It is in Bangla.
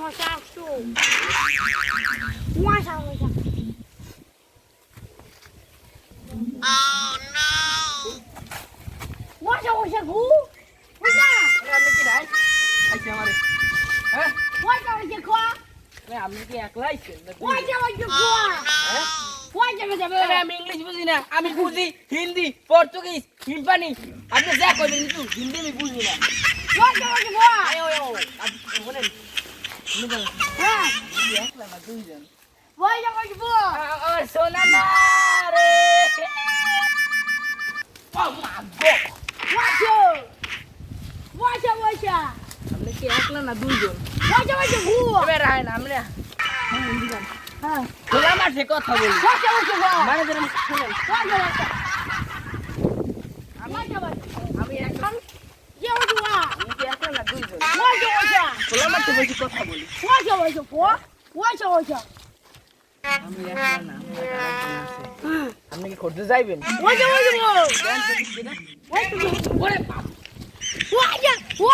我下树，我下。Oh no！ 我下哭，我下。আপনি কি রাই আইছে আমারে হ্যাঁ我下哭， আপনি কি একলা আইছেন我下哭，হ্যাঁ我下。আমি ইংলিশ বুঝি না আমি বুঝি হিন্দি পর্তুগিজ হিম্পানি আপনি যা কইবেন কিন্তু হিন্দি আমি বুঝি না我下哭， আয়ো আপনি বলেন হ্যাঁ একলা না দুইজন我下哭， ও সোনা না রে ও মা গো我下， আপনি কি একলা না দুইজন我下哭， এবার রায় না আমরা হ্যাঁ খোলা মাঠে কথা বলি我下哭， মানে ধরেন শুনেন আমি এখন আপনি কি একলা না দুইজন খোলা মাঠে বসে কথা বলি আমি একলা না আপনি কি করতে যাইবেন ওরে বাপ我